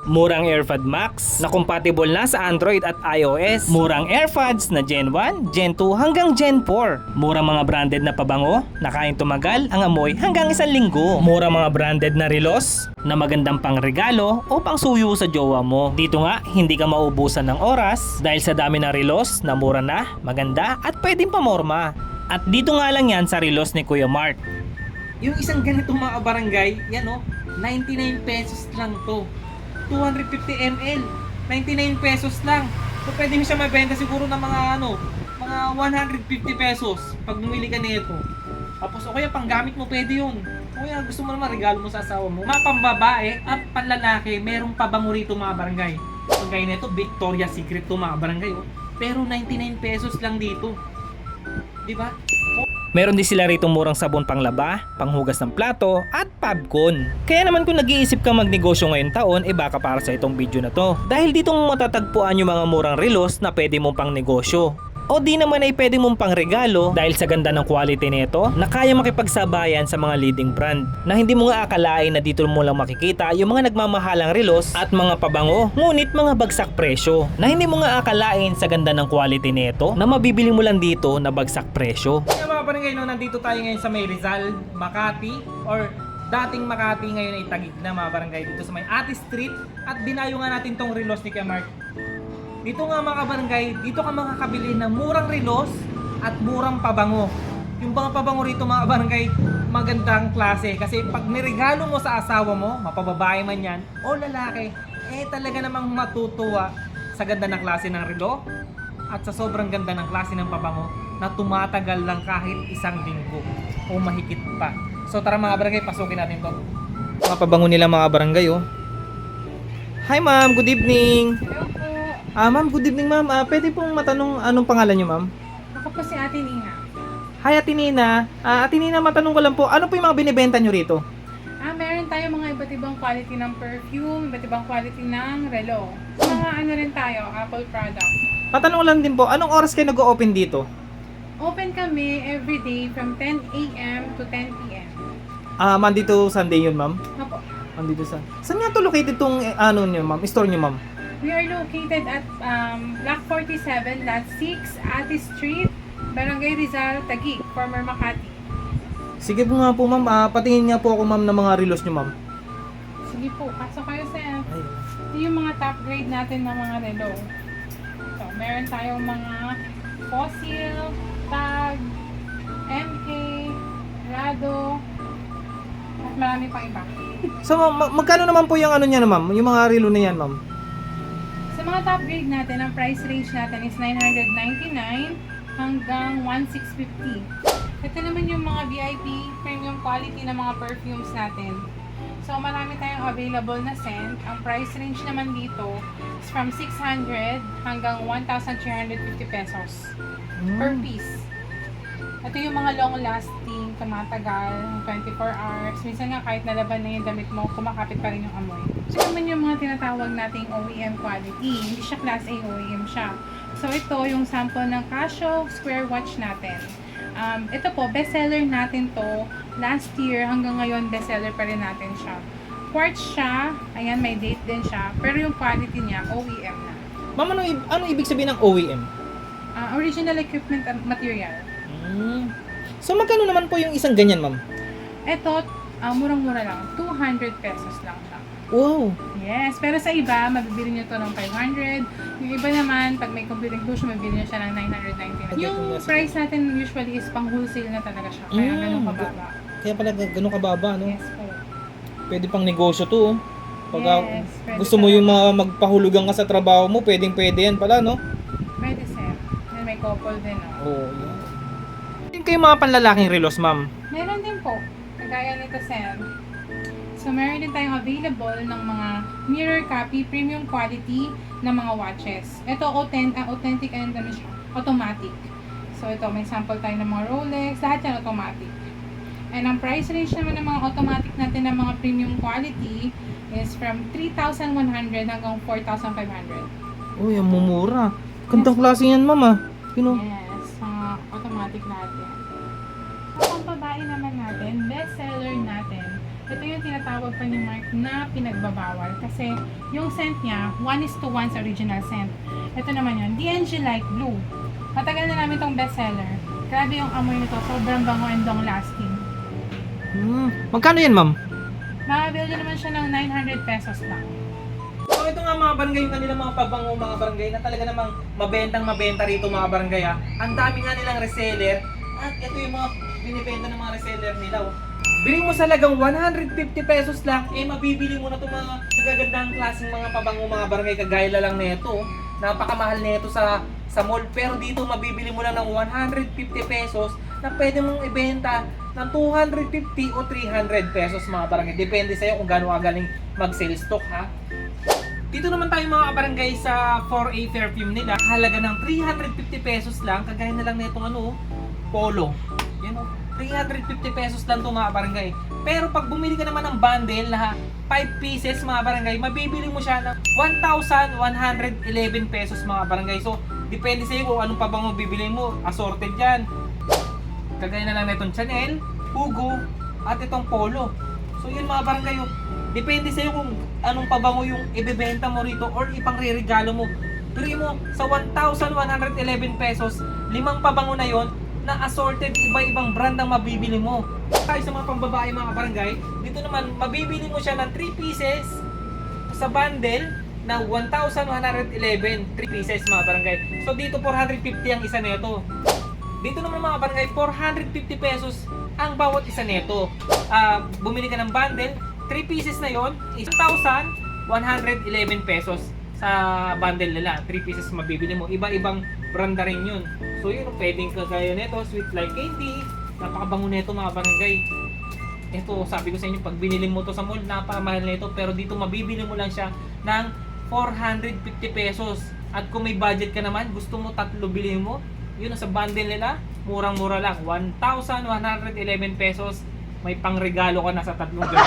Murang AirPod Max na compatible na sa Android at iOS. Murang AirPods na Gen 1, Gen 2 hanggang Gen 4. Murang mga branded na pabango na kayang tumagal ang amoy hanggang 1 linggo. Murang mga branded na relos na magandang pangregalo o pangsuyo sa jowa mo. Dito nga, hindi ka maubusan ng oras dahil sa dami ng relos na mura na, maganda at pwedeng pamorma. At dito nga lang yan sa relos ni Kuya Mark. Yung isang ganitong mga barangay, yan o, 99 pesos lang to. 250 ml, 99 pesos lang. So pwede mo siya mabenta siguro ng mga mga 150 pesos pag bumili ka nito. Tapos o kaya panggamit mo pwede yun. O kaya gusto mo naman regalo mo sa asawa mo. Mga pambabae at panlalaki, merong pabango rito mga barangay. So gaya nito, Victoria's Secret to mga barangay. Oh. Pero 99 pesos lang dito. Di ba? Meron din sila rito murang sabon panglaba, panghugas ng plato, at Pabcon. Kaya naman kung nag-iisip ka magnegosyo ngayong taon, baka para sa itong video na to. Dahil dito mo matatagpuan yung mga murang relos na pwede mong pang negosyo. O di naman ay pwede mong pang regalo dahil sa ganda ng quality nito na kaya makipagsabayan sa mga leading brand. Na hindi mo nga akalain na dito mo lang makikita yung mga nagmamahalang relos at mga pabango, ngunit mga bagsak presyo. Na hindi mo nga akalain sa ganda ng quality nito na mabibili mo lang dito na bagsak presyo. Kaya mga barangay, nandito tayo ngayon sa may Rizal, Makati, or dating Makati, ngayon ay Taguig na mga barangay, dito sa may Ate Street. At dinayo nga natin tong relos ni Kuya Mark. Dito nga mga barangay, dito ka makakabili ng murang relos at murang pabango. Yung mga pabango rito mga barangay, magandang klase. Kasi pag niregalo mo sa asawa mo, mapababae man yan, o lalaki, talaga namang matutuwa sa ganda ng klase ng relo at sa sobrang ganda ng klase ng pabango na tumatagal lang kahit 1 linggo o mahigit pa. So tara mga barangay, pasukin natin to. Mga pabango nila mga barangay oh. Hi ma'am, good evening. Ma'am, good evening ma'am. Pwede pong matanong anong pangalan niyo ma'am? Ako po si Ate Nina. Hi Ate Nina. Ate Nina, matanong ko lang po, ano po yung mga binibenta niyo rito? Meron tayo mga iba't ibang quality ng perfume, iba't ibang quality ng relo. Mga ano rin tayo, Apple product. Matanong ko lang din po, anong oras kayo nag-open dito? Open kami every day from 10 a.m. to 10 p.m. Monday to Sunday yun ma'am? Opo. Monday to Sunday. Saan nga to located tong ano niyo ma'am? Store niyo ma'am? We are located at Block 47, Lot 6, Ate Street, Barangay Rizal, Taguig, former Makati. Sige po nga po ma'am, patingin nga po ako ma'am ng mga relos niyo ma'am. Sige po, pasok kayo sa Ay. ito yung mga top grade natin ng mga relo. So, meron tayong mga Fossil, Tag, MK, Rado, at marami pang iba. So magkano naman po yung ano niya ma'am? Yung mga relo na yan ma'am? Sa mga top grade natin, ang price range natin is 999 hanggang 1650. Ito naman yung mga VIP premium quality na mga perfumes natin. So marami tayong available na scent. Ang price range naman dito is from 600 hanggang 1,350 pesos per piece. Ito yung mga long lasting, tumatagal, 24 hours. Minsan nga kahit nalaban na yung damit mo, kumakapit pa rin yung amoy. So naman yung mga tinatawag nating OEM quality. Hindi siya class A, OEM siya. So ito yung sample ng Casio Square Watch natin. Ito po, bestseller natin to. Last year hanggang ngayon, bestseller pa rin natin siya. Quartz siya, ayan may date din siya. Pero yung quality niya, OEM na. Ma'am, ano ibig sabihin ng OEM? Original equipment material. So magkano naman po yung isang ganyan ma'am? Ito, murang-mura lang. 200 pesos lang siya. Wow! Yes, pero sa iba, mabibili nyo to ng 500. Yung iba naman, pag may complete inclusion, mabibili nyo siya ng 999. Yung price natin usually is pang wholesale na talaga siya. Kaya ganun kababa. Kaya pala ganun kababa, no? Yes po. Pwede pang negosyo to. Pag Yes, pwede gusto mo talaga. yung magpahulugan ka sa trabaho mo, pwede yan pala, no? Pwede sir. Then may couple din, no? Oo, yan. Yung kayo mga panlalaking relos, ma'am. Meron din po. Kagaya nito, sir. So, meron din tayong available ng mga mirror copy, premium quality na mga watches. Ito, authentic and ano siya, automatic. So, ito, may sample tayo ng mga Rolex. Lahat yan automatic. And ang price range naman ng mga automatic natin ng mga premium quality is from 3,100 hanggang 4,500. Uy, ang mumura. Gandang klase yan, ma'am, ah. Yes, mga automatic natin. So, ang babae naman natin, bestseller natin, Ito yung tinatawag pa ni Mark na pinagbabawal kasi yung scent niya, 1:1 sa original scent. Ito naman yun, DNG Light Blue. Matagal na namin itong bestseller. Grabe yung amoy nito, sobrang bango and long lasting. Magkano yan, ma'am? Makabili naman siya ng 900 pesos lang. So ito nga mga barangay, yung kanilang mga pabango mga barangay na talaga namang mabenta rito mga barangay ha. Ang dami nga nilang reseller at ito yung mga binibenta ng mga reseller nila. Oh. Bili mo sa lagang 150 pesos lang, eh mabibili mo na itong mga nagagandang klaseng mga pabango mga barangay kagaya na lang nito. Oh. Napakamahal nito sa mall, pero dito mabibili mo lang ng 150 pesos na pwede mong ibenta ng 250 o 300 pesos mga barangay. Depende sa'yo kung gaano kagaling mag-sales stock ha. Dito naman tayo mga kabarangay sa 4A perfume nila. Halaga ng 350 pesos lang. Kagaya na lang nitong polo. Yan o. 350 pesos lang itong mga kabarangay. Pero pag bumili ka naman ng bundle na 5 pieces mga barangay, mabibili mo siya ng 1,111 pesos mga barangay. So, depende sa iyo kung anong pabango bibili mo. Assorted yan. Kagaya na lang nitong Chanel, Hugo, at itong Polo. So, yun mga barangay. Depende sa iyo kung anong pabango yung ibebenta mo rito or ipang-reregalo mo. Pili mo sa 1,111 pesos, 5 pabango na yon na assorted iba-ibang brand ang mabibili mo. Tayo sa mga pambabae mga barangay, dito naman mabibili mo siya ng 3 pieces sa bundle na 1,111 3 pieces mga barangay. So dito 450 ang isa nito. Dito naman mga barangay 450 pesos ang bawat isa nito. Bumili ka ng bundle, 3 pieces na yon, 1,111 pesos sa bundle nila. 3 pieces mabibili mo. Iba-ibang branda rin yun. So yun, pwedeng kagaya nito, Sweet Like Candy. Napakabango nito mga barangay. Ito, sabi ko sa inyo, pag binili mo to sa mall, napakamahal nito. Pero dito mabibili mo lang siya ng 450 pesos. At kung may budget ka naman, gusto mo 3 bilhin mo, yun sa bundle nila, murang-mura lang. 1,111 pesos. May pangregalo ka na sa 3 ganito.